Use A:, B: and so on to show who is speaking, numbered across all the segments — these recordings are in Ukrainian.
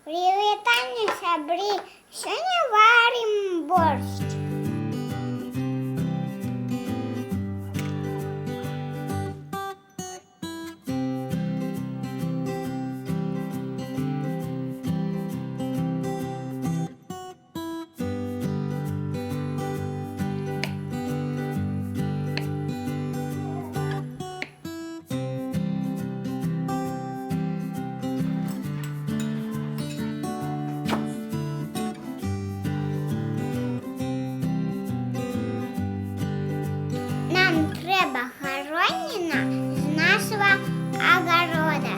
A: Привітання, сябрі! Сьогодні варимо борщ. Нам треба гороніна з нашого огорода.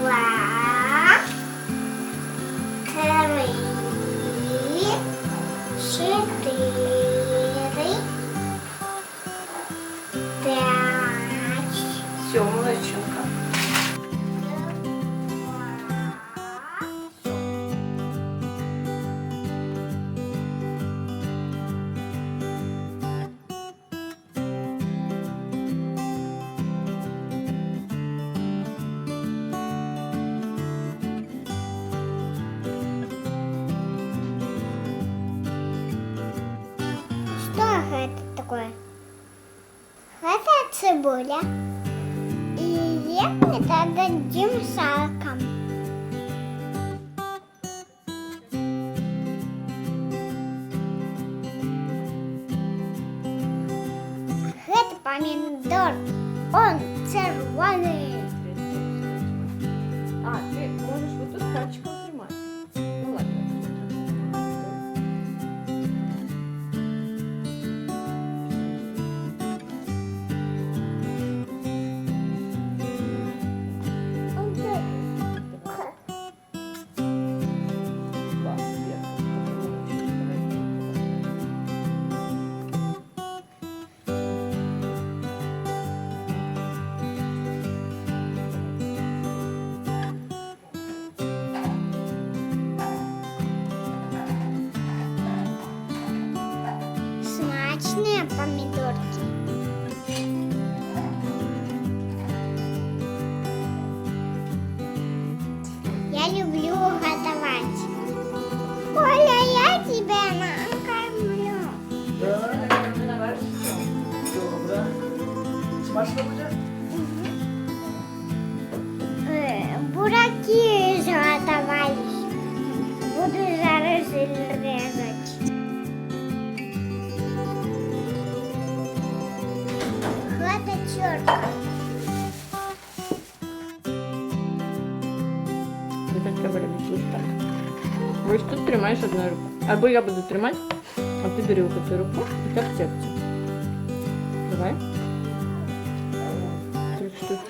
A: Два, три, чотири, п'ять.
B: Все, молодчинка.
A: Что это такое? Это цибуля. И это дадим салкам. Это помидор. Он червоний.
B: А, ти можеш отут пальчиком тримати. Ну ладно. Клас, я.
A: смачні помідорки. Я люблю готовить. Оля, я тебя накормлю.
C: Добре. Смачно буде?
A: Бураки заготовались. Буду зараз резать. Хлопчик.
B: Дитятка бере ось так. Ось тут тримаєш одною рукою. Або я буду тримати, а ти бери ось цю руку і так тягти. Давай. 3 штуки.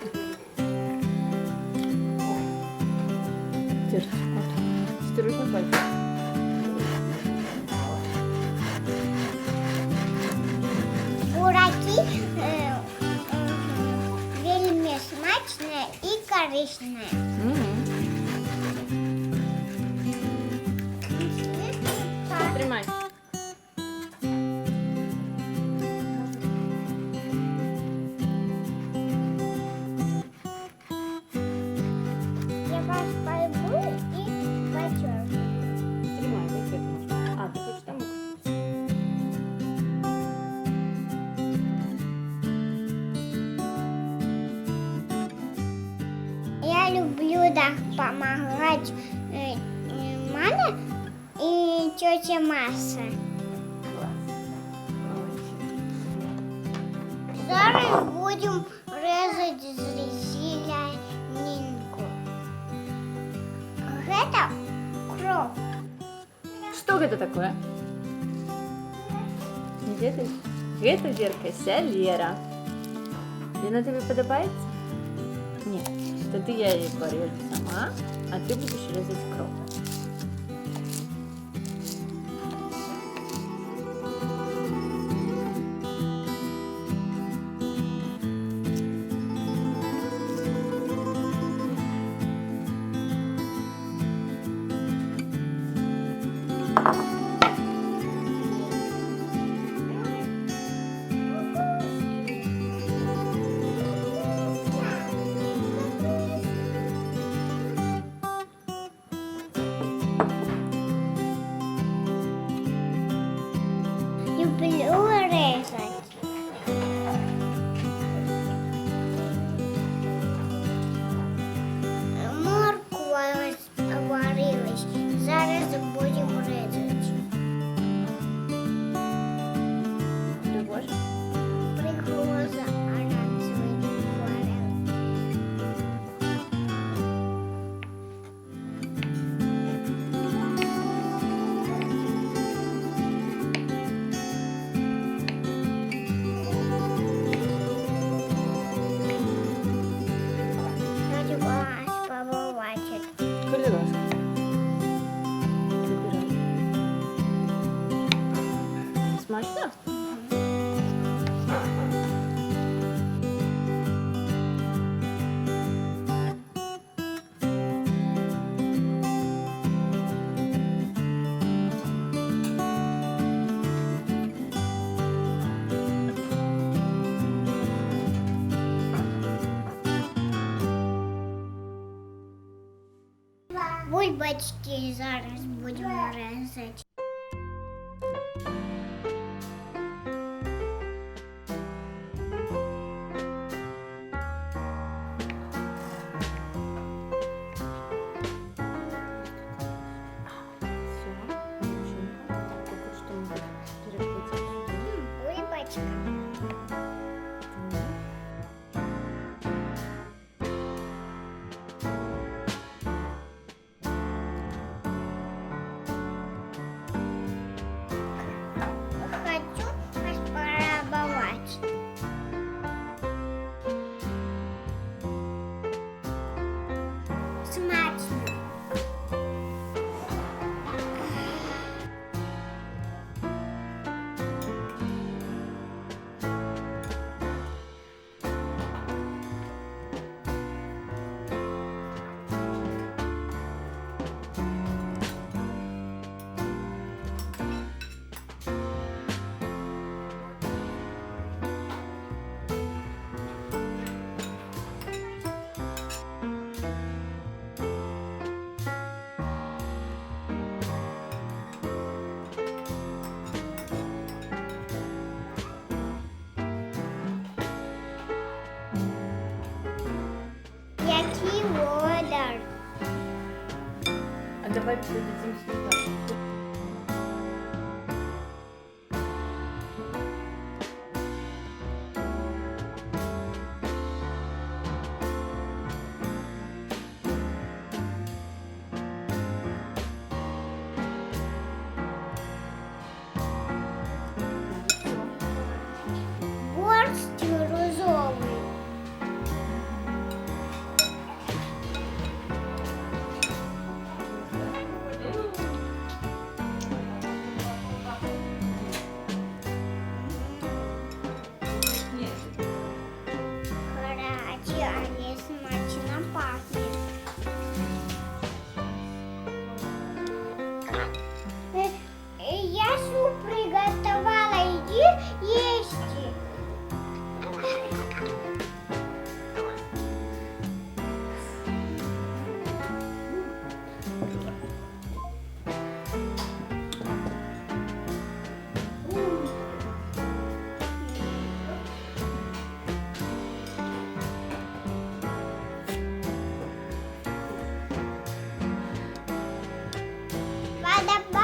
B: Терти. От. Осторожно пальцем.
A: Бураки вельми смачні і корисні.
B: Тримай.
A: Я вас пойму і почерпну.
B: Тримай, ось так можна. А, ти хочеш там?
A: Я люблю так помогать маме и тете Маше. Зараз будем резать зеленинку. Это кровь.
B: Что это такое? Гэта зеркася Лера. Вона тобі подобається? Ні. Тоді я її поріжу сама, а ти будеш різати кров.
A: Люблю резать. Морква варилась. Зараз будемо резати.
B: Пригож?
A: Пригроза оранжевий акварель. Хочу вас побачити.
B: Коли ласка. Вибирай. Смачно?
A: Бульбочки зараз будемо резати.
B: Все. Дівчинка. Поки що ми перекрутимо сюди.
A: Бульбочка.
B: давай передадим сметану.
A: Борщ розовий. Гарячий, але смачно пахне. Я суп приготовила, иди есть. Подобай.